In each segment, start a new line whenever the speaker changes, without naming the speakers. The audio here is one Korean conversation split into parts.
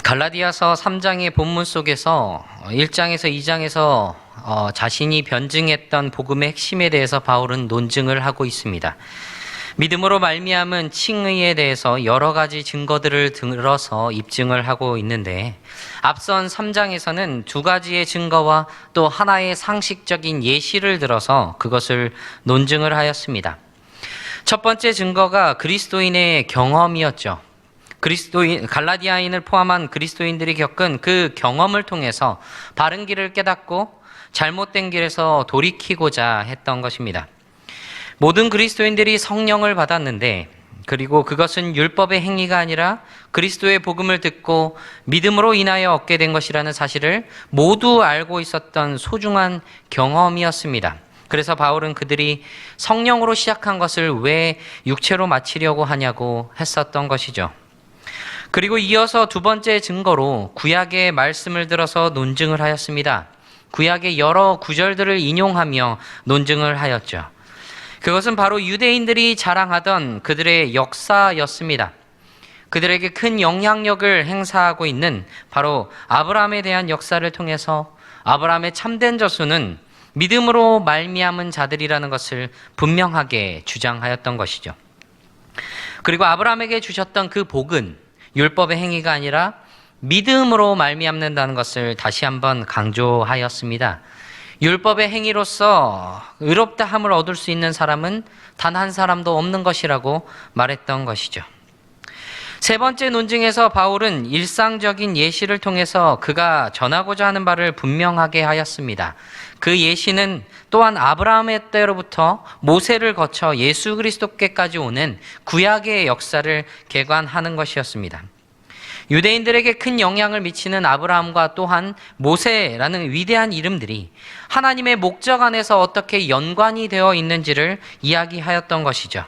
갈라디아서 3장의 본문 속에서 1장에서 2장에서 자신이 변증했던 복음의 핵심에 대해서 바울은 논증을 하고 있습니다. 믿음으로 말미암은 칭의에 대해서 여러 가지 증거들을 들어서 입증을 하고 있는데, 앞선 3장에서는 두 가지의 증거와 또 하나의 상식적인 예시를 들어서 그것을 논증을 하였습니다. 첫 번째 증거가 그리스도인의 경험이었죠. 갈라디아인을 포함한 그리스도인들이 겪은 그 경험을 통해서 바른 길을 깨닫고 잘못된 길에서 돌이키고자 했던 것입니다. 모든 그리스도인들이 성령을 받았는데, 그리고 그것은 율법의 행위가 아니라 그리스도의 복음을 듣고 믿음으로 인하여 얻게 된 것이라는 사실을 모두 알고 있었던 소중한 경험이었습니다. 그래서 바울은 그들이 성령으로 시작한 것을 왜 육체로 마치려고 하냐고 했었던 것이죠. 그리고 이어서 두 번째 증거로 구약의 말씀을 들어서 논증을 하였습니다. 구약의 여러 구절들을 인용하며 논증을 하였죠. 그것은 바로 유대인들이 자랑하던 그들의 역사였습니다. 그들에게 큰 영향력을 행사하고 있는 바로 아브라함에 대한 역사를 통해서 아브라함의 참된 저수는 믿음으로 말미암은 자들이라는 것을 분명하게 주장하였던 것이죠. 그리고 아브라함에게 주셨던 그 복은 율법의 행위가 아니라 믿음으로 말미암는다는 것을 다시 한번 강조하였습니다. 율법의 행위로서 의롭다함을 얻을 수 있는 사람은 단 한 사람도 없는 것이라고 말했던 것이죠. 세 번째 논증에서 바울은 일상적인 예시를 통해서 그가 전하고자 하는 바를 분명하게 하였습니다. 그 예시는 또한 아브라함의 때로부터 모세를 거쳐 예수 그리스도께까지 오는 구약의 역사를 개관하는 것이었습니다. 유대인들에게 큰 영향을 미치는 아브라함과 또한 모세라는 위대한 이름들이 하나님의 목적 안에서 어떻게 연관이 되어 있는지를 이야기하였던 것이죠.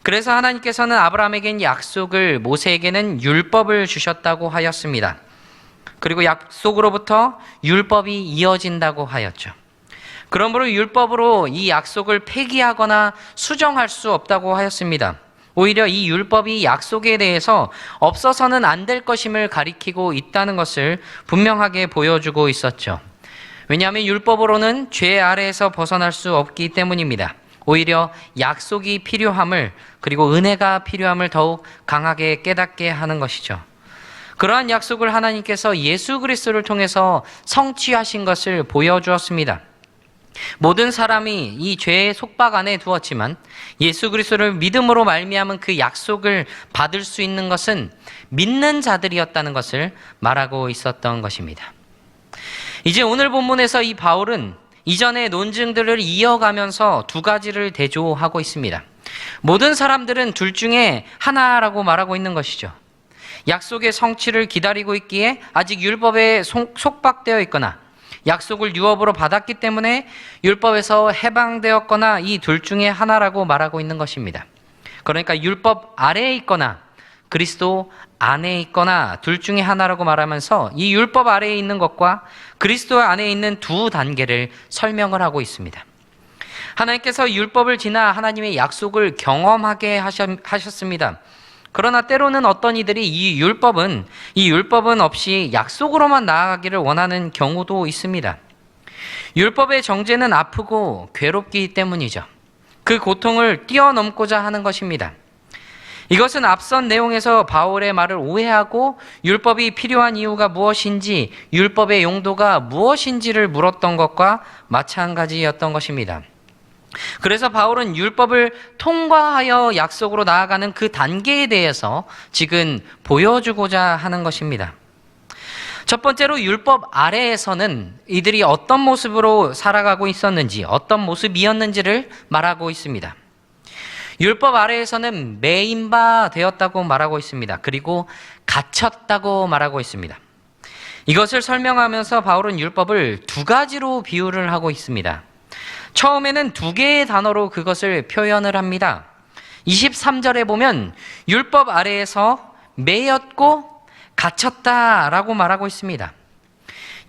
그래서 하나님께서는 아브라함에게는 약속을, 모세에게는 율법을 주셨다고 하였습니다. 그리고 약속으로부터 율법이 이어진다고 하였죠. 그러므로 율법으로 이 약속을 폐기하거나 수정할 수 없다고 하였습니다. 오히려 이 율법이 약속에 대해서 없어서는 안 될 것임을 가리키고 있다는 것을 분명하게 보여주고 있었죠. 왜냐하면 율법으로는 죄 아래에서 벗어날 수 없기 때문입니다. 오히려 약속이 필요함을, 그리고 은혜가 필요함을 더욱 강하게 깨닫게 하는 것이죠. 그러한 약속을 하나님께서 예수 그리스도를 통해서 성취하신 것을 보여주었습니다. 모든 사람이 이 죄의 속박 안에 두었지만 예수 그리스도를 믿음으로 말미암은 그 약속을 받을 수 있는 것은 믿는 자들이었다는 것을 말하고 있었던 것입니다. 이제 오늘 본문에서 이 바울은 이전의 논증들을 이어가면서 두 가지를 대조하고 있습니다. 모든 사람들은 둘 중에 하나라고 말하고 있는 것이죠. 약속의 성취를 기다리고 있기에 아직 율법에 속박되어 있거나 약속을 유업으로 받았기 때문에 율법에서 해방되었거나 이 둘 중에 하나라고 말하고 있는 것입니다. 그러니까 율법 아래에 있거나 그리스도 안에 있거나 둘 중에 하나라고 말하면서 이 율법 아래에 있는 것과 그리스도 안에 있는 두 단계를 설명을 하고 있습니다. 하나님께서 율법을 지나 하나님의 약속을 경험하게 하셨습니다. 그러나 때로는 어떤 이들이 이 율법은 없이 약속으로만 나아가기를 원하는 경우도 있습니다. 율법의 정죄는 아프고 괴롭기 때문이죠. 그 고통을 뛰어넘고자 하는 것입니다. 이것은 앞선 내용에서 바울의 말을 오해하고 율법이 필요한 이유가 무엇인지, 율법의 용도가 무엇인지를 물었던 것과 마찬가지였던 것입니다. 그래서 바울은 율법을 통과하여 약속으로 나아가는 그 단계에 대해서 지금 보여주고자 하는 것입니다. 첫 번째로 율법 아래에서는 이들이 어떤 모습으로 살아가고 있었는지, 어떤 모습이었는지를 말하고 있습니다. 율법 아래에서는 매인바 되었다고 말하고 있습니다. 그리고 갇혔다고 말하고 있습니다. 이것을 설명하면서 바울은 율법을 두 가지로 비유를 하고 있습니다. 처음에는 두 개의 단어로 그것을 표현을 합니다. 23절에 보면 율법 아래에서 매였고 갇혔다라고 말하고 있습니다.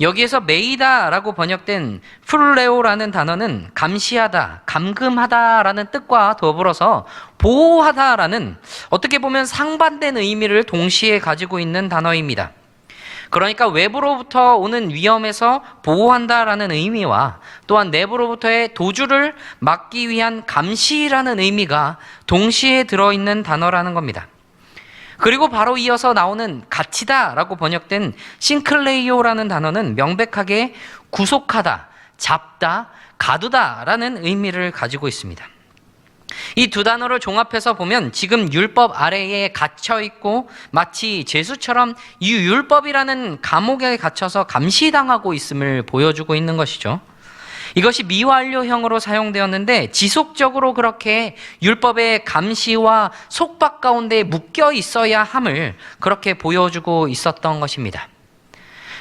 여기에서 메이다라고 번역된 풀레오라는 단어는 감시하다, 감금하다라는 뜻과 더불어서 보호하다라는 어떻게 보면 상반된 의미를 동시에 가지고 있는 단어입니다. 그러니까 외부로부터 오는 위험에서 보호한다라는 의미와 또한 내부로부터의 도주를 막기 위한 감시라는 의미가 동시에 들어있는 단어라는 겁니다. 그리고 바로 이어서 나오는 갇히다라고 번역된 싱클레이오라는 단어는 명백하게 구속하다, 잡다, 가두다라는 의미를 가지고 있습니다. 이 두 단어를 종합해서 보면 지금 율법 아래에 갇혀 있고 마치 죄수처럼 이 율법이라는 감옥에 갇혀서 감시당하고 있음을 보여주고 있는 것이죠. 이것이 미완료형으로 사용되었는데 지속적으로 그렇게 율법의 감시와 속박 가운데 묶여 있어야 함을 그렇게 보여주고 있었던 것입니다.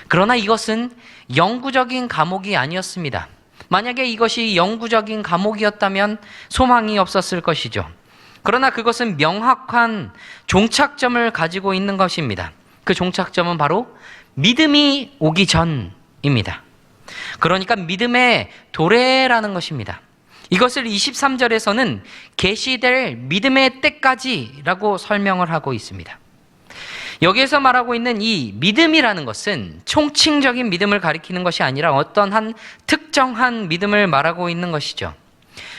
그러나 이것은 영구적인 감옥이 아니었습니다. 만약에 이것이 영구적인 감옥이었다면 소망이 없었을 것이죠. 그러나 그것은 명확한 종착점을 가지고 있는 것입니다. 그 종착점은 바로 믿음이 오기 전입니다. 그러니까 믿음의 도래라는 것입니다. 이것을 23절에서는 계시될 믿음의 때까지라고 설명을 하고 있습니다. 여기에서 말하고 있는 이 믿음이라는 것은 총칭적인 믿음을 가리키는 것이 아니라 어떤 한 특정한 믿음을 말하고 있는 것이죠.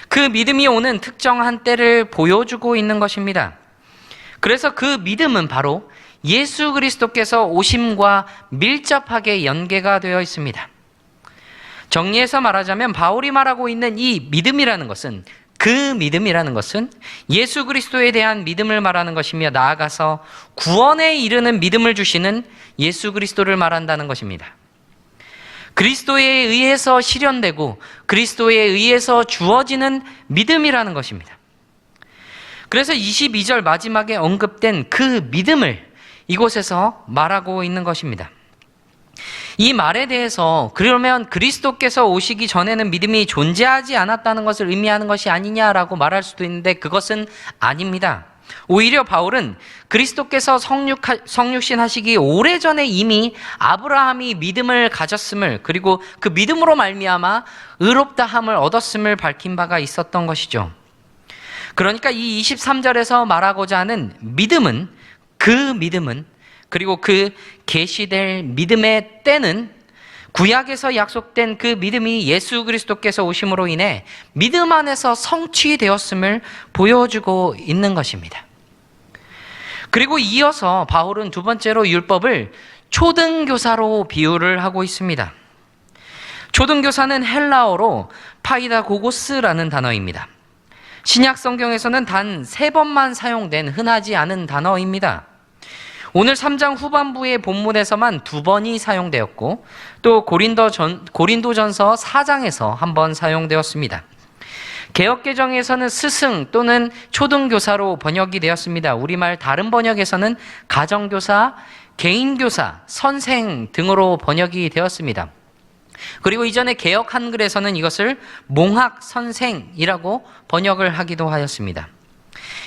그 믿음이 오는 특정한 때를 보여주고 있는 것입니다. 그래서 그 믿음은 바로 예수 그리스도께서 오심과 밀접하게 연계가 되어 있습니다. 정리해서 말하자면 바울이 말하고 있는 이 믿음이라는 것은 그 믿음이라는 것은 예수 그리스도에 대한 믿음을 말하는 것이며 나아가서 구원에 이르는 믿음을 주시는 예수 그리스도를 말한다는 것입니다. 그리스도에 의해서 실현되고 그리스도에 의해서 주어지는 믿음이라는 것입니다. 그래서 22절 마지막에 언급된 그 믿음을 이곳에서 말하고 있는 것입니다. 이 말에 대해서 그러면 그리스도께서 오시기 전에는 믿음이 존재하지 않았다는 것을 의미하는 것이 아니냐라고 말할 수도 있는데 그것은 아닙니다. 오히려 바울은 그리스도께서 성육신 하시기 오래전에 이미 아브라함이 믿음을 가졌음을 그리고 그 믿음으로 말미암아 의롭다함을 얻었음을 밝힌 바가 있었던 것이죠. 그러니까 이 23절에서 말하고자 하는 믿음은 그리고 그 계시될 믿음의 때는 구약에서 약속된 그 믿음이 예수 그리스도께서 오심으로 인해 믿음 안에서 성취되었음을 보여주고 있는 것입니다. 그리고 이어서 바울은 두 번째로 율법을 초등교사로 비유를 하고 있습니다. 초등교사는 헬라어로 파이다고고스라는 단어입니다. 신약 성경에서는 단 3번만 사용된 흔하지 않은 단어입니다. 오늘 3장 후반부의 본문에서만 2번이 사용되었고 또 고린도전서 4장에서 한 번 사용되었습니다. 개역개정에서는 스승 또는 초등교사로 번역이 되었습니다. 우리말 다른 번역에서는 가정교사, 개인교사, 선생 등으로 번역이 되었습니다. 그리고 이전에 개역 한글에서는 이것을 몽학 선생이라고 번역을 하기도 하였습니다.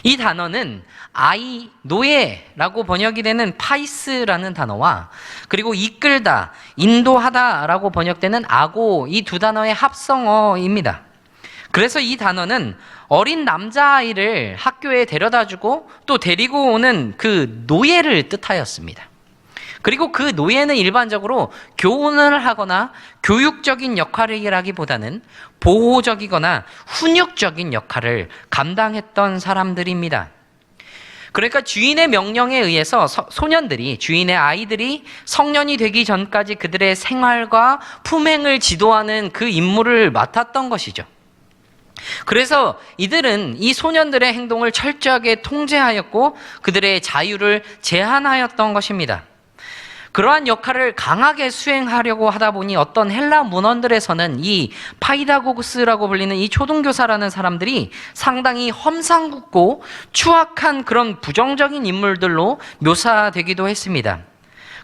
이 단어는 아이, 노예라고 번역이 되는 파이스라는 단어와 그리고 이끌다, 인도하다라고 번역되는 아고 이 두 단어의 합성어입니다. 그래서 이 단어는 어린 남자아이를 학교에 데려다주고 또 데리고 오는 그 노예를 뜻하였습니다. 그리고 그 노예는 일반적으로 교훈을 하거나 교육적인 역할이라기보다는 보호적이거나 훈육적인 역할을 감당했던 사람들입니다. 그러니까 주인의 명령에 의해서 주인의 아이들이 성년이 되기 전까지 그들의 생활과 품행을 지도하는 그 임무를 맡았던 것이죠. 그래서 이들은 이 소년들의 행동을 철저하게 통제하였고 그들의 자유를 제한하였던 것입니다. 그러한 역할을 강하게 수행하려고 하다 보니 어떤 헬라 문헌들에서는 이 파이다고구스라고 불리는 이 초등교사라는 사람들이 상당히 험상궂고 추악한 그런 부정적인 인물들로 묘사되기도 했습니다.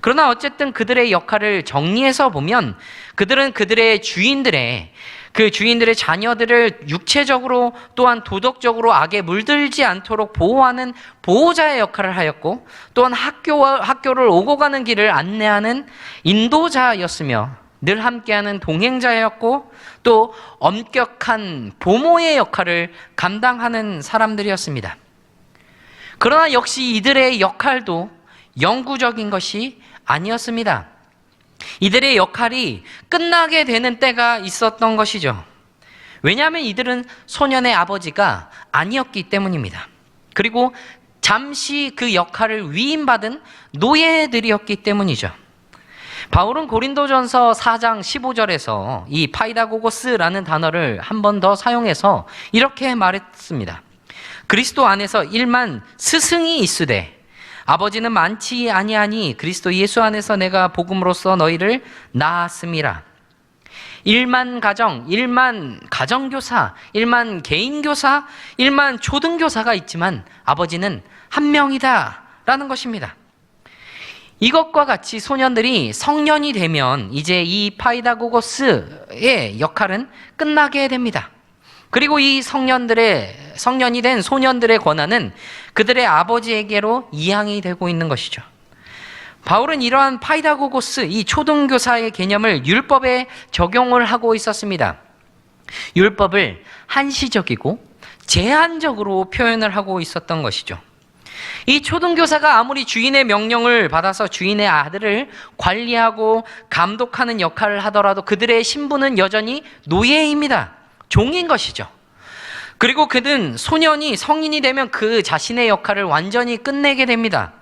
그러나 어쨌든 그들의 역할을 정리해서 보면 그들은 그들의 주인들의 그 주인들의 자녀들을 육체적으로 또한 도덕적으로 악에 물들지 않도록 보호하는 보호자의 역할을 하였고, 또한 학교를 오고 가는 길을 안내하는 인도자였으며 늘 함께하는 동행자였고, 또 엄격한 보모의 역할을 감당하는 사람들이었습니다. 그러나 역시 이들의 역할도 영구적인 것이 아니었습니다. 이들의 역할이 끝나게 되는 때가 있었던 것이죠. 왜냐하면 이들은 소년의 아버지가 아니었기 때문입니다. 그리고 잠시 그 역할을 위임받은 노예들이었기 때문이죠. 바울은 고린도전서 4장 15절에서 이 파이다고고스라는 단어를 한 번 더 사용해서 이렇게 말했습니다. 그리스도 안에서 일만 스승이 있으되 아버지는 많지 아니하니 그리스도 예수 안에서 내가 복음으로써 너희를 낳았음이라. 1만 가정, 1만 가정교사, 1만 개인교사, 1만 초등교사가 있지만 아버지는 한 명이다 라는 것입니다. 이것과 같이 소년들이 성년이 되면 이제 이 파이다고고스의 역할은 끝나게 됩니다. 그리고 이 성년이 된 소년들의 권한은 그들의 아버지에게로 이양이 되고 있는 것이죠. 바울은 이러한 파이다고고스, 이 초등교사의 개념을 율법에 적용을 하고 있었습니다. 율법을 한시적이고 제한적으로 표현을 하고 있었던 것이죠. 이 초등교사가 아무리 주인의 명령을 받아서 주인의 아들을 관리하고 감독하는 역할을 하더라도 그들의 신분은 여전히 노예입니다. 종인 것이죠. 그리고 그는 소년이 성인이 되면 그 자신의 역할을 완전히 끝내게 됩니다.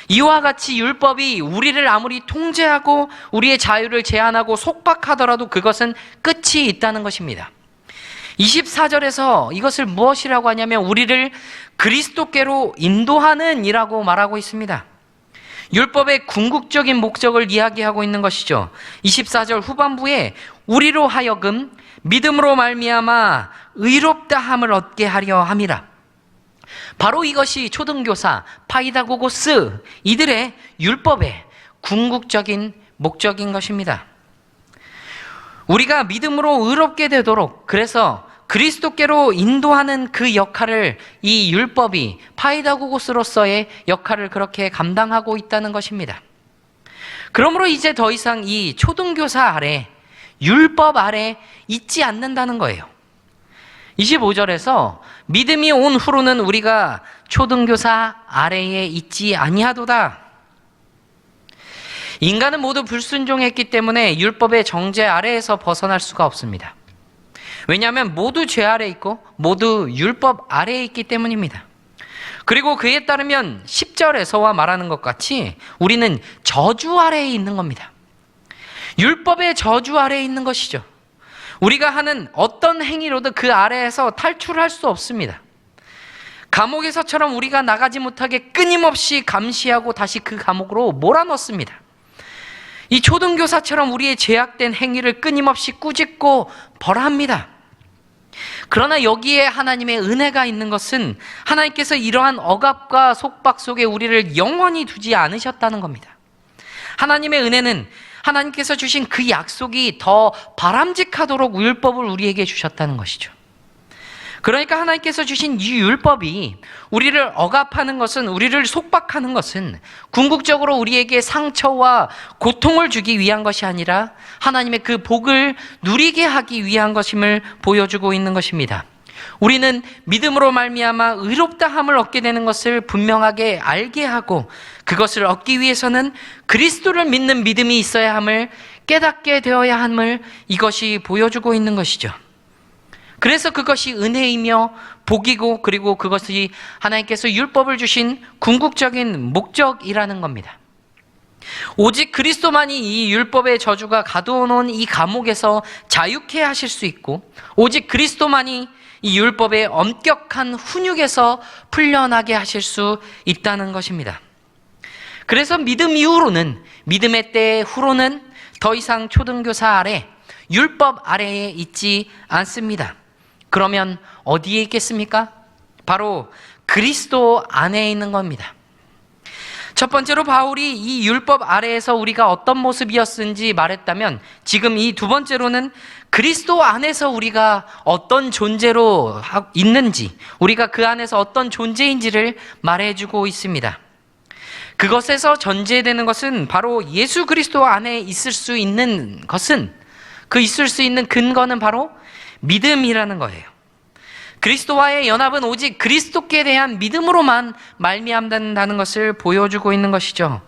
이와 같이 율법이 우리를 아무리 통제하고 우리의 자유를 제한하고 속박하더라도 그것은 끝이 있다는 것입니다. 24절에서 이것을 무엇이라고 하냐면 우리를 그리스도께로 인도하는 이라고 말하고 있습니다. 율법의 궁극적인 목적을 이야기하고 있는 것이죠. 24절 후반부에 우리로 하여금 믿음으로 말미암아 의롭다함을 얻게 하려 함이라. 바로 이것이 초등교사 파이다고고스 이들의 율법의 궁극적인 목적인 것입니다. 우리가 믿음으로 의롭게 되도록, 그래서 그리스도께로 인도하는 그 역할을 이 율법이 파이다고고스로서의 역할을 그렇게 감당하고 있다는 것입니다. 그러므로 이제 더 이상 이 초등교사 아래, 율법 아래 있지 않는다는 거예요. 25절에서 믿음이 온 후로는 우리가 초등교사 아래에 있지 아니하도다. 인간은 모두 불순종했기 때문에 율법의 정죄 아래에서 벗어날 수가 없습니다. 왜냐하면 모두 죄 아래 있고 모두 율법 아래에 있기 때문입니다. 그리고 그에 따르면 10절에서와 말하는 것 같이 우리는 저주 아래에 있는 겁니다. 율법의 저주 아래에 있는 것이죠. 우리가 하는 어떤 행위로도 그 아래에서 탈출할 수 없습니다. 감옥에서처럼 우리가 나가지 못하게 끊임없이 감시하고 다시 그 감옥으로 몰아넣습니다. 이 초등교사처럼 우리의 죄악된 행위를 끊임없이 꾸짖고 벌합니다. 그러나 여기에 하나님의 은혜가 있는 것은 하나님께서 이러한 억압과 속박 속에 우리를 영원히 두지 않으셨다는 겁니다. 하나님의 은혜는 하나님께서 주신 그 약속이 더 바람직하도록 율법을 우리에게 주셨다는 것이죠. 그러니까 하나님께서 주신 이 율법이 우리를 억압하는 것은, 우리를 속박하는 것은 궁극적으로 우리에게 상처와 고통을 주기 위한 것이 아니라 하나님의 그 복을 누리게 하기 위한 것임을 보여주고 있는 것입니다. 우리는 믿음으로 말미암아 의롭다함을 얻게 되는 것을 분명하게 알게 하고, 그것을 얻기 위해서는 그리스도를 믿는 믿음이 있어야 함을 깨닫게 되어야 함을 이것이 보여주고 있는 것이죠. 그래서 그것이 은혜이며 복이고, 그리고 그것이 하나님께서 율법을 주신 궁극적인 목적이라는 겁니다. 오직 그리스도만이 이 율법의 저주가 가두어놓은 이 감옥에서 자유케 하실 수 있고, 오직 그리스도만이 이 율법의 엄격한 훈육에서 풀려나게 하실 수 있다는 것입니다. 그래서 믿음 이후로는, 믿음의 때 후로는 더 이상 초등교사 아래, 율법 아래에 있지 않습니다. 그러면 어디에 있겠습니까? 바로 그리스도 안에 있는 겁니다. 첫 번째로 바울이 이 율법 아래에서 우리가 어떤 모습이었는지 말했다면, 지금 이 두 번째로는 그리스도 안에서 우리가 어떤 존재로 있는지, 우리가 그 안에서 어떤 존재인지를 말해주고 있습니다. 그것에서 전제되는 것은 바로 예수 그리스도 안에 있을 수 있는 것은, 그 있을 수 있는 근거는 바로 믿음이라는 거예요. 그리스도와의 연합은 오직 그리스도께 대한 믿음으로만 말미암는다는 것을 보여주고 있는 것이죠.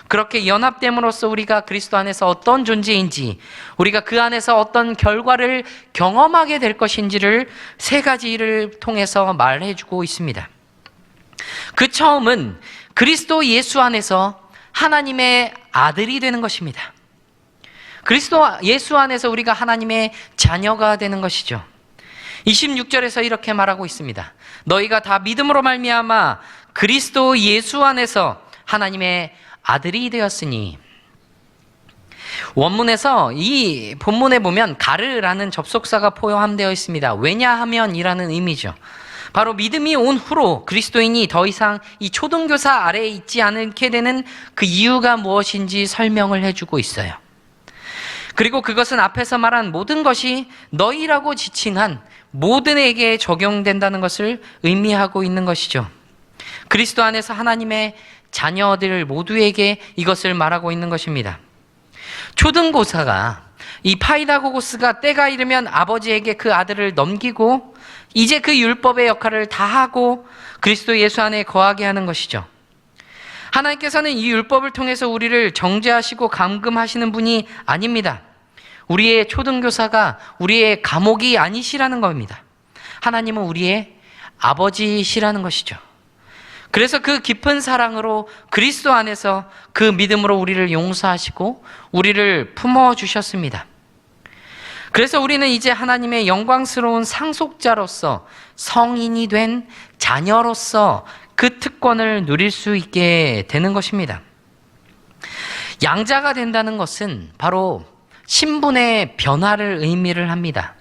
그렇게 연합됨으로써 우리가 그리스도 안에서 어떤 존재인지, 우리가 그 안에서 어떤 결과를 경험하게 될 것인지를 세 가지를 통해서 말해주고 있습니다. 그 처음은 그리스도 예수 안에서 하나님의 아들이 되는 것입니다. 그리스도 예수 안에서 우리가 하나님의 자녀가 되는 것이죠. 26절에서 이렇게 말하고 있습니다. 너희가 다 믿음으로 말미암아 그리스도 예수 안에서 하나님의 아들이 되었으니. 원문에서 이 본문에 보면 가르라는 접속사가 포함되어 있습니다. 왜냐하면이라는 의미죠. 바로 믿음이 온 후로 그리스도인이 더 이상 이 초등교사 아래에 있지 않게 되는 그 이유가 무엇인지 설명을 해주고 있어요. 그리고 그것은 앞에서 말한 모든 것이 너희라고 지칭한 모든에게 적용된다는 것을 의미하고 있는 것이죠. 그리스도 안에서 하나님의 자녀들 모두에게 이것을 말하고 있는 것입니다. 초등교사가, 이 파이다고고스가 때가 이르면 아버지에게 그 아들을 넘기고 이제 그 율법의 역할을 다하고 그리스도 예수 안에 거하게 하는 것이죠. 하나님께서는 이 율법을 통해서 우리를 정죄하시고 감금하시는 분이 아닙니다. 우리의 초등교사가 우리의 감옥이 아니시라는 겁니다. 하나님은 우리의 아버지시라는 것이죠. 그래서 그 깊은 사랑으로 그리스도 안에서 그 믿음으로 우리를 용서하시고 우리를 품어주셨습니다. 그래서 우리는 이제 하나님의 영광스러운 상속자로서, 성인이 된 자녀로서 그 특권을 누릴 수 있게 되는 것입니다. 양자가 된다는 것은 바로 신분의 변화를 의미를 합니다.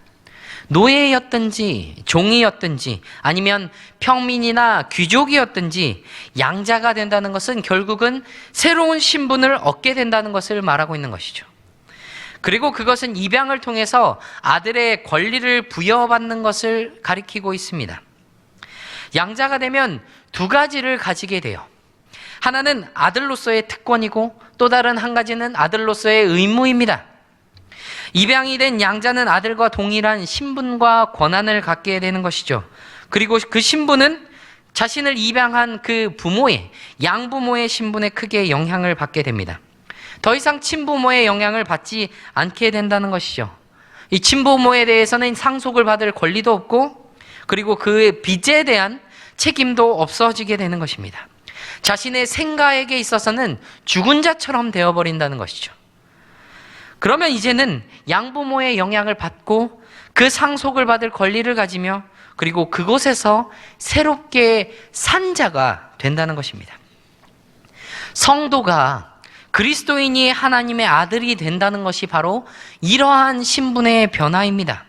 노예였든지 종이었든지 아니면 평민이나 귀족이었든지 양자가 된다는 것은 결국은 새로운 신분을 얻게 된다는 것을 말하고 있는 것이죠. 그리고 그것은 입양을 통해서 아들의 권리를 부여받는 것을 가리키고 있습니다. 양자가 되면 두 가지를 가지게 돼요. 하나는 아들로서의 특권이고 또 다른 한 가지는 아들로서의 의무입니다. 입양이 된 양자는 아들과 동일한 신분과 권한을 갖게 되는 것이죠. 그리고 그 신분은 자신을 입양한 그 부모의, 양부모의 신분에 크게 영향을 받게 됩니다. 더 이상 친부모의 영향을 받지 않게 된다는 것이죠. 이 친부모에 대해서는 상속을 받을 권리도 없고 그리고 그 빚에 대한 책임도 없어지게 되는 것입니다. 자신의 생가에게 있어서는 죽은 자처럼 되어버린다는 것이죠. 그러면 이제는 양부모의 영향을 받고 그 상속을 받을 권리를 가지며 그리고 그곳에서 새롭게 산 자가 된다는 것입니다. 성도가 그리스도인이 하나님의 아들이 된다는 것이 바로 이러한 신분의 변화입니다.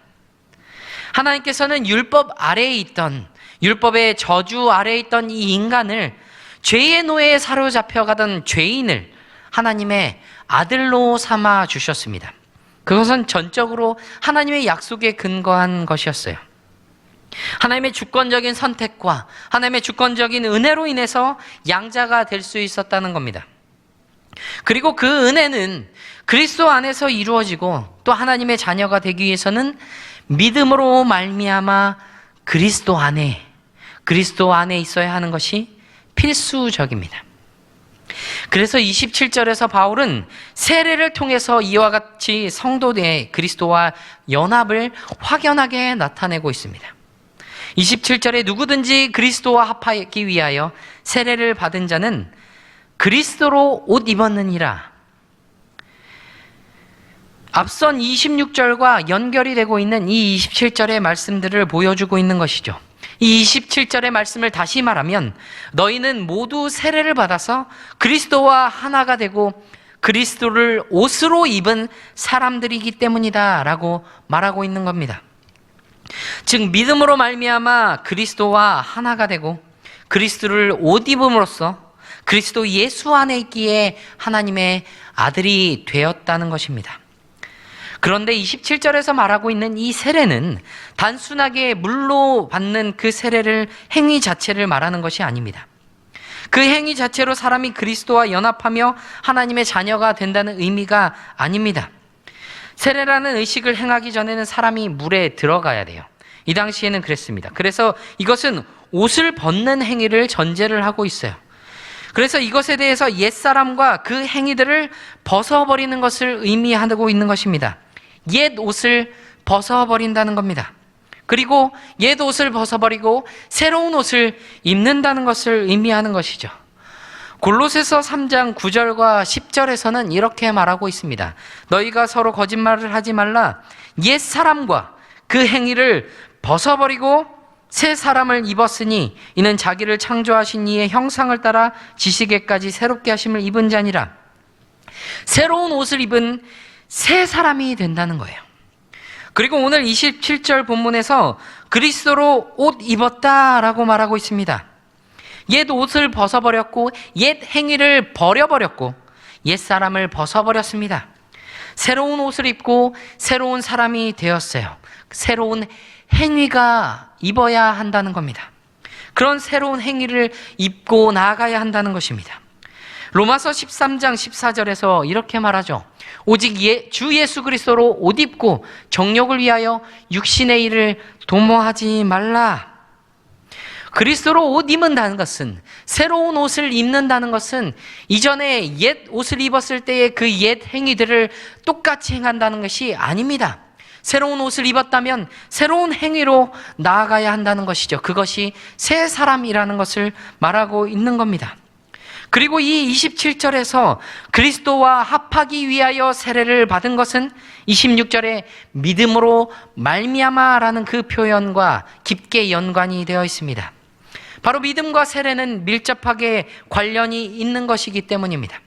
하나님께서는 율법 아래에 있던, 율법의 저주 아래에 있던 이 인간을, 죄의 노예에 사로잡혀가던 죄인을 하나님의 아들로 삼아 주셨습니다. 그것은 전적으로 하나님의 약속에 근거한 것이었어요. 하나님의 주권적인 선택과 하나님의 주권적인 은혜로 인해서 양자가 될 수 있었다는 겁니다. 그리고 그 은혜는 그리스도 안에서 이루어지고 또 하나님의 자녀가 되기 위해서는 믿음으로 말미암아 그리스도 안에 있어야 하는 것이 필수적입니다. 그래서 27절에서 바울은 세례를 통해서 이와 같이 성도의 그리스도와 연합을 확연하게 나타내고 있습니다. 27절에 누구든지 그리스도와 합하기 위하여 세례를 받은 자는 그리스도로 옷 입었느니라. 앞선 26절과 연결이 되고 있는 이 27절의 말씀들을 보여주고 있는 것이죠. 이 27절의 말씀을 다시 말하면 너희는 모두 세례를 받아서 그리스도와 하나가 되고 그리스도를 옷으로 입은 사람들이기 때문이다 라고 말하고 있는 겁니다. 즉 믿음으로 말미암아 그리스도와 하나가 되고 그리스도를 옷 입음으로써 그리스도 예수 안에 있기에 하나님의 아들이 되었다는 것입니다. 그런데 27절에서 말하고 있는 이 세례는 단순하게 물로 받는 그 세례를 행위 자체를 말하는 것이 아닙니다. 그 행위 자체로 사람이 그리스도와 연합하며 하나님의 자녀가 된다는 의미가 아닙니다. 세례라는 의식을 행하기 전에는 사람이 물에 들어가야 돼요. 이 당시에는 그랬습니다. 그래서 이것은 옷을 벗는 행위를 전제를 하고 있어요. 그래서 이것에 대해서 옛사람과 그 행위들을 벗어버리는 것을 의미하고 있는 것입니다. 옛 옷을 벗어버린다는 겁니다. 그리고 옛 옷을 벗어버리고 새로운 옷을 입는다는 것을 의미하는 것이죠. 골로새서 3장 9절과 10절에서는 이렇게 말하고 있습니다. 너희가 서로 거짓말을 하지 말라. 옛 사람과 그 행위를 벗어버리고 새 사람을 입었으니 이는 자기를 창조하신 이의 형상을 따라 지시게까지 새롭게 하심을 입은 자니라. 새로운 옷을 입은 새 사람이 된다는 거예요. 그리고 오늘 27절 본문에서 그리스도로 옷 입었다라고 말하고 있습니다. 옛 옷을 벗어버렸고 옛 행위를 버려버렸고 옛 사람을 벗어버렸습니다. 새로운 옷을 입고 새로운 사람이 되었어요. 새로운 행위가 입어야 한다는 겁니다. 그런 새로운 행위를 입고 나아가야 한다는 것입니다. 로마서 13장 14절에서 이렇게 말하죠. 오직 주 예수 그리스도로 옷 입고 정욕을 위하여 육신의 일을 도모하지 말라. 그리스도로 옷 입는다는 것은, 새로운 옷을 입는다는 것은 이전에 옛 옷을 입었을 때의 그 옛 행위들을 똑같이 행한다는 것이 아닙니다. 새로운 옷을 입었다면 새로운 행위로 나아가야 한다는 것이죠. 그것이 새 사람이라는 것을 말하고 있는 겁니다. 그리고 이 27절에서 그리스도와 합하기 위하여 세례를 받은 것은 26절에 믿음으로 말미암아라는 그 표현과 깊게 연관이 되어 있습니다. 바로 믿음과 세례는 밀접하게 관련이 있는 것이기 때문입니다.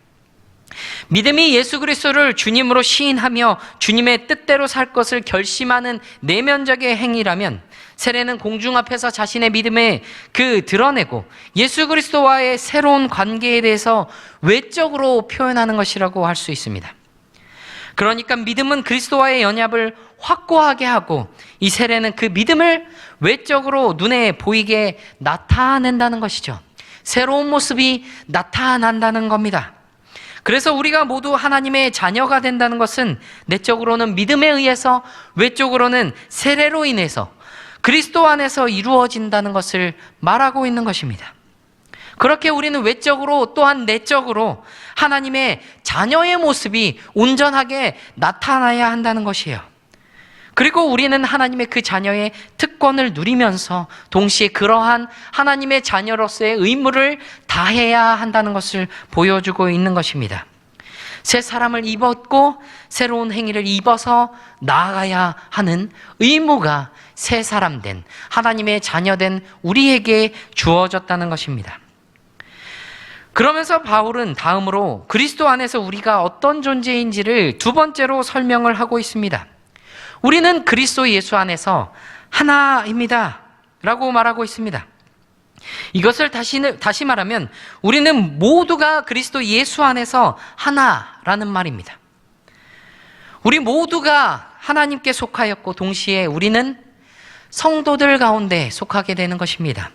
믿음이 예수 그리스도를 주님으로 시인하며 주님의 뜻대로 살 것을 결심하는 내면적의 행위라면, 세례는 공중 앞에서 자신의 믿음을 드러내고 예수 그리스도와의 새로운 관계에 대해서 외적으로 표현하는 것이라고 할 수 있습니다. 그러니까 믿음은 그리스도와의 연합을 확고하게 하고, 이 세례는 그 믿음을 외적으로 눈에 보이게 나타낸다는 것이죠. 새로운 모습이 나타난다는 겁니다. 그래서 우리가 모두 하나님의 자녀가 된다는 것은 내적으로는 믿음에 의해서, 외적으로는 세례로 인해서 그리스도 안에서 이루어진다는 것을 말하고 있는 것입니다. 그렇게 우리는 외적으로 또한 내적으로 하나님의 자녀의 모습이 온전하게 나타나야 한다는 것이에요. 그리고 우리는 하나님의 그 자녀의 특권을 누리면서 동시에 그러한 하나님의 자녀로서의 의무를 다해야 한다는 것을 보여주고 있는 것입니다. 새 사람을 입었고 새로운 행위를 입어서 나아가야 하는 의무가 새 사람 된, 하나님의 자녀 된 우리에게 주어졌다는 것입니다. 그러면서 바울은 다음으로 그리스도 안에서 우리가 어떤 존재인지를 두 번째로 설명을 하고 있습니다. 우리는 그리스도 예수 안에서 하나입니다 라고 말하고 있습니다. 이것을 다시 말하면 우리는 모두가 그리스도 예수 안에서 하나라는 말입니다. 우리 모두가 하나님께 속하였고 동시에 우리는 성도들 가운데 속하게 되는 것입니다.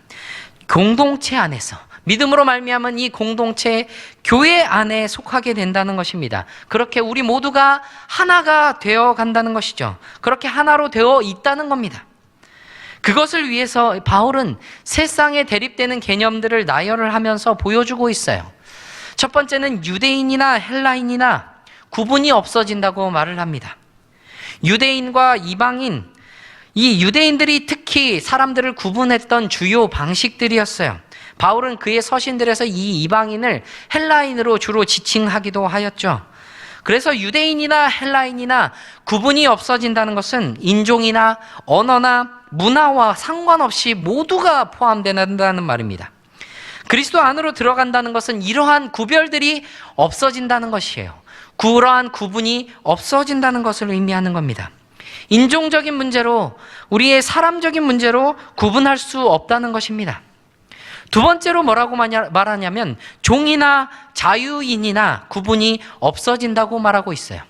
공동체 안에서, 믿음으로 말미암은 이 공동체, 교회 안에 속하게 된다는 것입니다. 그렇게 우리 모두가 하나가 되어 간다는 것이죠. 그렇게 하나로 되어 있다는 겁니다. 그것을 위해서 바울은 세상에 대립되는 개념들을 나열을 하면서 보여주고 있어요. 첫 번째는 유대인이나 헬라인이나 구분이 없어진다고 말을 합니다. 유대인과 이방인, 이 유대인들이 특히 사람들을 구분했던 주요 방식들이었어요. 바울은 그의 서신들에서 이 이방인을 헬라인으로 주로 지칭하기도 하였죠. 그래서 유대인이나 헬라인이나 구분이 없어진다는 것은 인종이나 언어나 문화와 상관없이 모두가 포함된다는 말입니다. 그리스도 안으로 들어간다는 것은 이러한 구별들이 없어진다는 것이에요. 그러한 구분이 없어진다는 것을 의미하는 겁니다. 인종적인 문제로, 우리의 사람적인 문제로 구분할 수 없다는 것입니다. 두 번째로 뭐라고 말하냐면 종이나 자유인이나 구분이 없어진다고 말하고 있어요.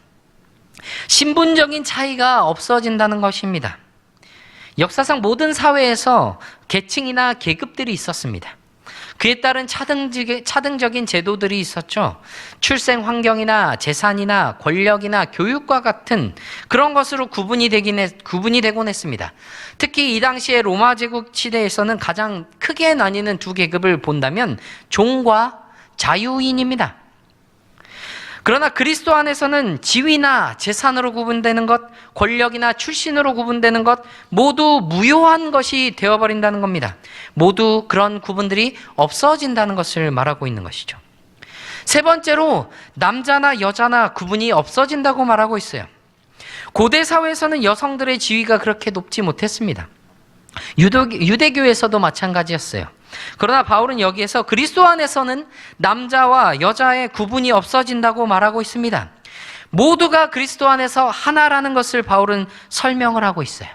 신분적인 차이가 없어진다는 것입니다. 역사상 모든 사회에서 계층이나 계급들이 있었습니다. 그에 따른 차등적인 제도들이 있었죠. 출생 환경이나 재산이나 권력이나 교육과 같은 그런 것으로 구분이 되곤 했습니다. 특히 이 당시에 로마 제국 시대에서는 가장 크게 나뉘는 두 계급을 본다면 종과 자유인입니다. 그러나 그리스도 안에서는 지위나 재산으로 구분되는 것, 권력이나 출신으로 구분되는 것 모두 무효한 것이 되어버린다는 겁니다. 모두 그런 구분들이 없어진다는 것을 말하고 있는 것이죠. 세 번째로 남자나 여자나 구분이 없어진다고 말하고 있어요. 고대 사회에서는 여성들의 지위가 그렇게 높지 못했습니다. 유대교에서도 마찬가지였어요. 그러나 바울은 여기에서 그리스도 안에서는 남자와 여자의 구분이 없어진다고 말하고 있습니다. 모두가 그리스도 안에서 하나라는 것을 바울은 설명을 하고 있어요.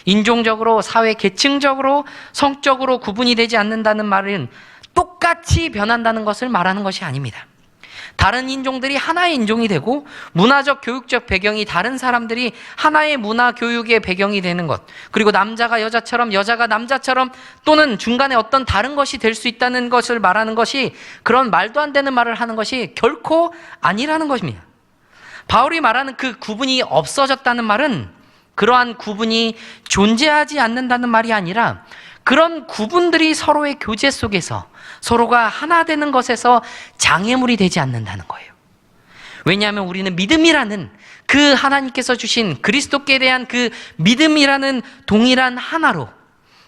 인종적으로, 사회 계층적으로, 성적으로 구분이 되지 않는다는 말은 똑같이 변한다는 것을 말하는 것이 아닙니다. 다른 인종들이 하나의 인종이 되고 문화적 교육적 배경이 다른 사람들이 하나의 문화 교육의 배경이 되는 것, 그리고 남자가 여자처럼 여자가 남자처럼 또는 중간에 어떤 다른 것이 될 수 있다는 것을 말하는 것이, 그런 말도 안 되는 말을 하는 것이 결코 아니라는 것입니다. 바울이 말하는 그 구분이 없어졌다는 말은 그러한 구분이 존재하지 않는다는 말이 아니라 그런 구분들이 서로의 교제 속에서 서로가 하나 되는 것에서 장애물이 되지 않는다는 거예요. 왜냐하면 우리는 믿음이라는 그 하나님께서 주신 그리스도께 대한 그 믿음이라는 동일한 하나로,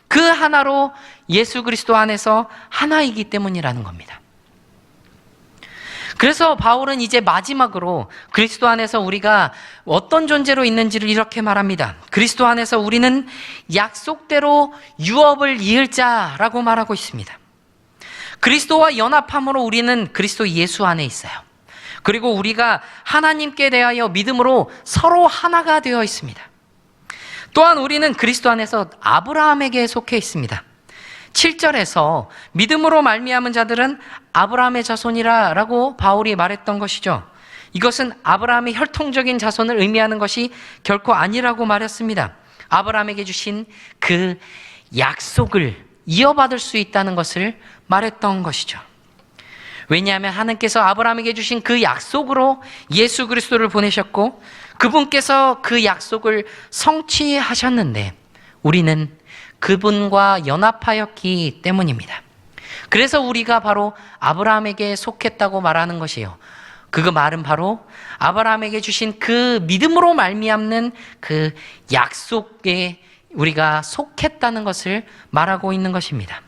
그 하나로 예수 그리스도 안에서 하나이기 때문이라는 겁니다. 그래서 바울은 이제 마지막으로 그리스도 안에서 우리가 어떤 존재로 있는지를 이렇게 말합니다. 그리스도 안에서 우리는 약속대로 유업을 이을 자라고 말하고 있습니다. 그리스도와 연합함으로 우리는 그리스도 예수 안에 있어요. 그리고 우리가 하나님께 대하여 믿음으로 서로 하나가 되어 있습니다. 또한 우리는 그리스도 안에서 아브라함에게 속해 있습니다. 7절에서 믿음으로 말미암은 자들은 아브라함의 자손이라 라고 바울이 말했던 것이죠. 이것은 아브라함의 혈통적인 자손을 의미하는 것이 결코 아니라고 말했습니다. 아브라함에게 주신 그 약속을 이어받을 수 있다는 것을 말했던 것이죠. 왜냐하면 하나님께서 아브라함에게 주신 그 약속으로 예수 그리스도를 보내셨고 그분께서 그 약속을 성취하셨는데 우리는 그분과 연합하였기 때문입니다. 그래서 우리가 바로 아브라함에게 속했다고 말하는 것이에요. 그 말은 바로 아브라함에게 주신 그 믿음으로 말미암는 그 약속에 우리가 속했다는 것을 말하고 있는 것입니다.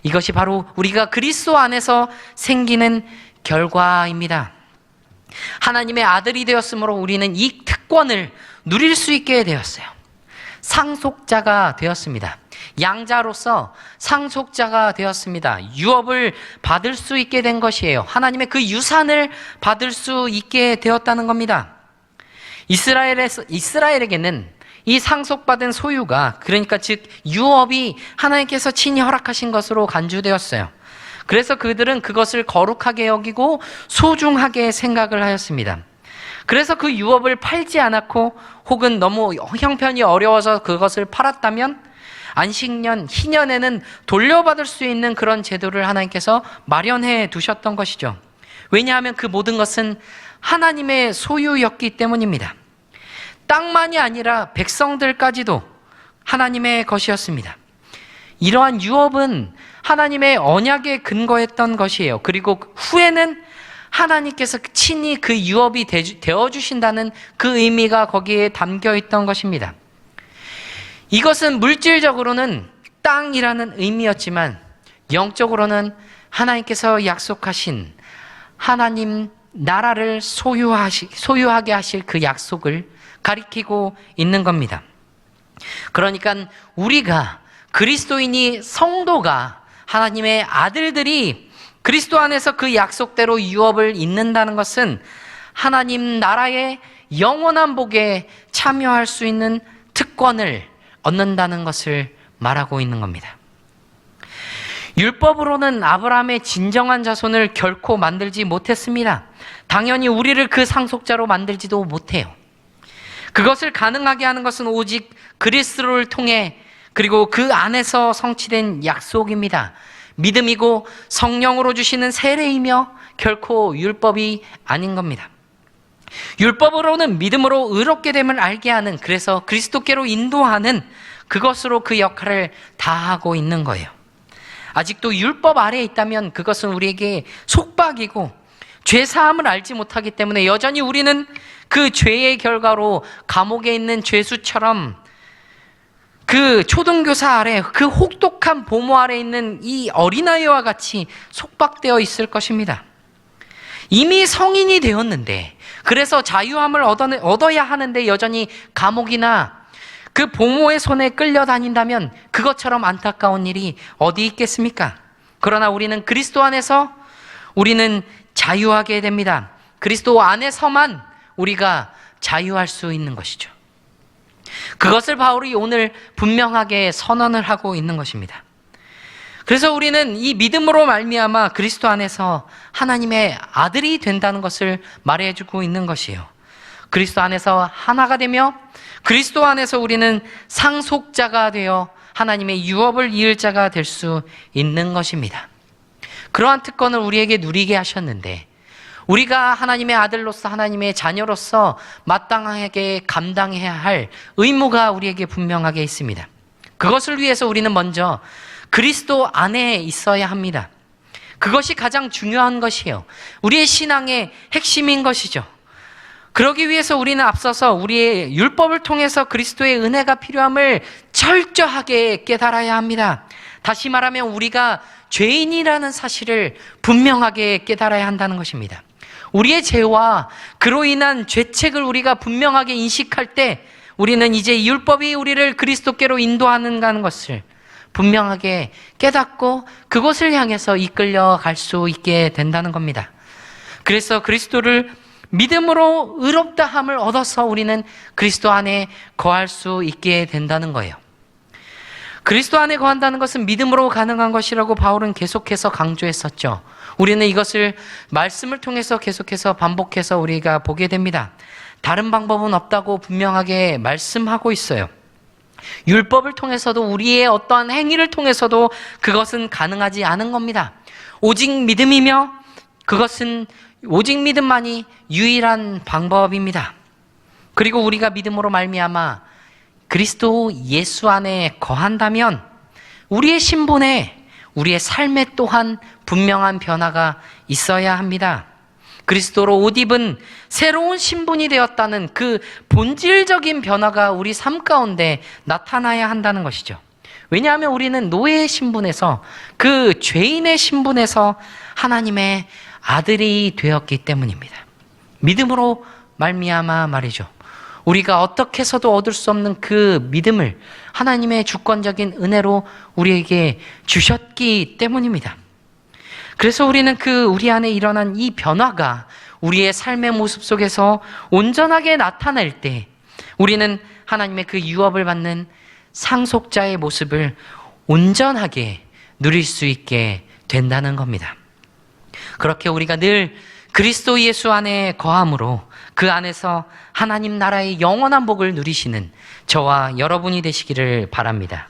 이것이 바로 우리가 그리스도 안에서 생기는 결과입니다. 하나님의 아들이 되었으므로 우리는 이 특권을 누릴 수 있게 되었어요. 상속자가 되었습니다. 양자로서 상속자가 되었습니다. 유업을 받을 수 있게 된 것이에요. 하나님의 그 유산을 받을 수 있게 되었다는 겁니다. 이스라엘에게는 이 상속받은 소유가, 그러니까 즉 유업이 하나님께서 친히 허락하신 것으로 간주되었어요. 그래서 그들은 그것을 거룩하게 여기고 소중하게 생각을 하였습니다. 그래서 그 유업을 팔지 않았고 혹은 너무 형편이 어려워서 그것을 팔았다면 안식년, 희년에는 돌려받을 수 있는 그런 제도를 하나님께서 마련해 두셨던 것이죠. 왜냐하면 그 모든 것은 하나님의 소유였기 때문입니다. 땅만이 아니라 백성들까지도 하나님의 것이었습니다. 이러한 유업은 하나님의 언약에 근거했던 것이에요. 그리고 후에는 하나님께서 친히 그 유업이 되어주신다는 그 의미가 거기에 담겨 있던 것입니다. 이것은 물질적으로는 땅이라는 의미였지만 영적으로는 하나님께서 약속하신 하나님 나라를 소유하게 하실 그 약속을 가리키고 있는 겁니다. 그러니까 우리가 그리스도인이, 성도가, 하나님의 아들들이 그리스도 안에서 그 약속대로 유업을 잇는다는 것은 하나님 나라의 영원한 복에 참여할 수 있는 특권을 얻는다는 것을 말하고 있는 겁니다. 율법으로는 아브라함의 진정한 자손을 결코 만들지 못했습니다. 당연히 우리를 그 상속자로 만들지도 못해요. 그것을 가능하게 하는 것은 오직 그리스도를 통해 그리고 그 안에서 성취된 약속입니다. 믿음이고 성령으로 주시는 세례이며 결코 율법이 아닌 겁니다. 율법으로는 믿음으로 의롭게 됨을 알게 하는, 그래서 그리스도께로 인도하는 그것으로 그 역할을 다하고 있는 거예요. 아직도 율법 아래에 있다면 그것은 우리에게 속박이고 죄사함을 알지 못하기 때문에 여전히 우리는 그 죄의 결과로 감옥에 있는 죄수처럼 그 초등교사 아래, 그 혹독한 보모 아래 있는 이 어린아이와 같이 속박되어 있을 것입니다. 이미 성인이 되었는데, 그래서 자유함을 얻어야 하는데 여전히 감옥이나 그 보모의 손에 끌려다닌다면 그것처럼 안타까운 일이 어디 있겠습니까? 그러나 우리는 그리스도 안에서 우리는 자유하게 됩니다. 그리스도 안에서만 우리가 자유할 수 있는 것이죠. 그것을 바울이 오늘 분명하게 선언을 하고 있는 것입니다. 그래서 우리는 이 믿음으로 말미암아 그리스도 안에서 하나님의 아들이 된다는 것을 말해주고 있는 것이에요. 그리스도 안에서 하나가 되며 그리스도 안에서 우리는 상속자가 되어 하나님의 유업을 이을 자가 될 수 있는 것입니다. 그러한 특권을 우리에게 누리게 하셨는데, 우리가 하나님의 아들로서 하나님의 자녀로서 마땅하게 감당해야 할 의무가 우리에게 분명하게 있습니다. 그것을 위해서 우리는 먼저 그리스도 안에 있어야 합니다. 그것이 가장 중요한 것이에요. 우리의 신앙의 핵심인 것이죠. 그러기 위해서 우리는 앞서서 우리의 율법을 통해서 그리스도의 은혜가 필요함을 철저하게 깨달아야 합니다. 다시 말하면 우리가 죄인이라는 사실을 분명하게 깨달아야 한다는 것입니다. 우리의 죄와 그로 인한 죄책을 우리가 분명하게 인식할 때 우리는 이제 율법이 우리를 그리스도께로 인도하는가는 것을 분명하게 깨닫고 그것을 향해서 이끌려 갈 수 있게 된다는 겁니다. 그래서 그리스도를 믿음으로 의롭다함을 얻어서 우리는 그리스도 안에 거할 수 있게 된다는 거예요. 그리스도 안에 거한다는 것은 믿음으로 가능한 것이라고 바울은 계속해서 강조했었죠. 우리는 이것을 말씀을 통해서 계속해서 반복해서 우리가 보게 됩니다. 다른 방법은 없다고 분명하게 말씀하고 있어요. 율법을 통해서도 우리의 어떠한 행위를 통해서도 그것은 가능하지 않은 겁니다. 오직 믿음이며 그것은 오직 믿음만이 유일한 방법입니다. 그리고 우리가 믿음으로 말미암아 그리스도 예수 안에 거한다면 우리의 신분에, 우리의 삶에 또한 분명한 변화가 있어야 합니다. 그리스도로 옷 입은 새로운 신분이 되었다는 그 본질적인 변화가 우리 삶 가운데 나타나야 한다는 것이죠. 왜냐하면 우리는 노예의 신분에서, 그 죄인의 신분에서 하나님의 아들이 되었기 때문입니다. 믿음으로 말미암아 말이죠. 우리가 어떻게 해서도 얻을 수 없는 그 믿음을 하나님의 주권적인 은혜로 우리에게 주셨기 때문입니다. 그래서 우리는 우리 안에 일어난 이 변화가 우리의 삶의 모습 속에서 온전하게 나타날 때 우리는 하나님의 그 유업을 받는 상속자의 모습을 온전하게 누릴 수 있게 된다는 겁니다. 그렇게 우리가 늘 그리스도 예수 안에 거함으로 그 안에서 하나님 나라의 영원한 복을 누리시는 저와 여러분이 되시기를 바랍니다.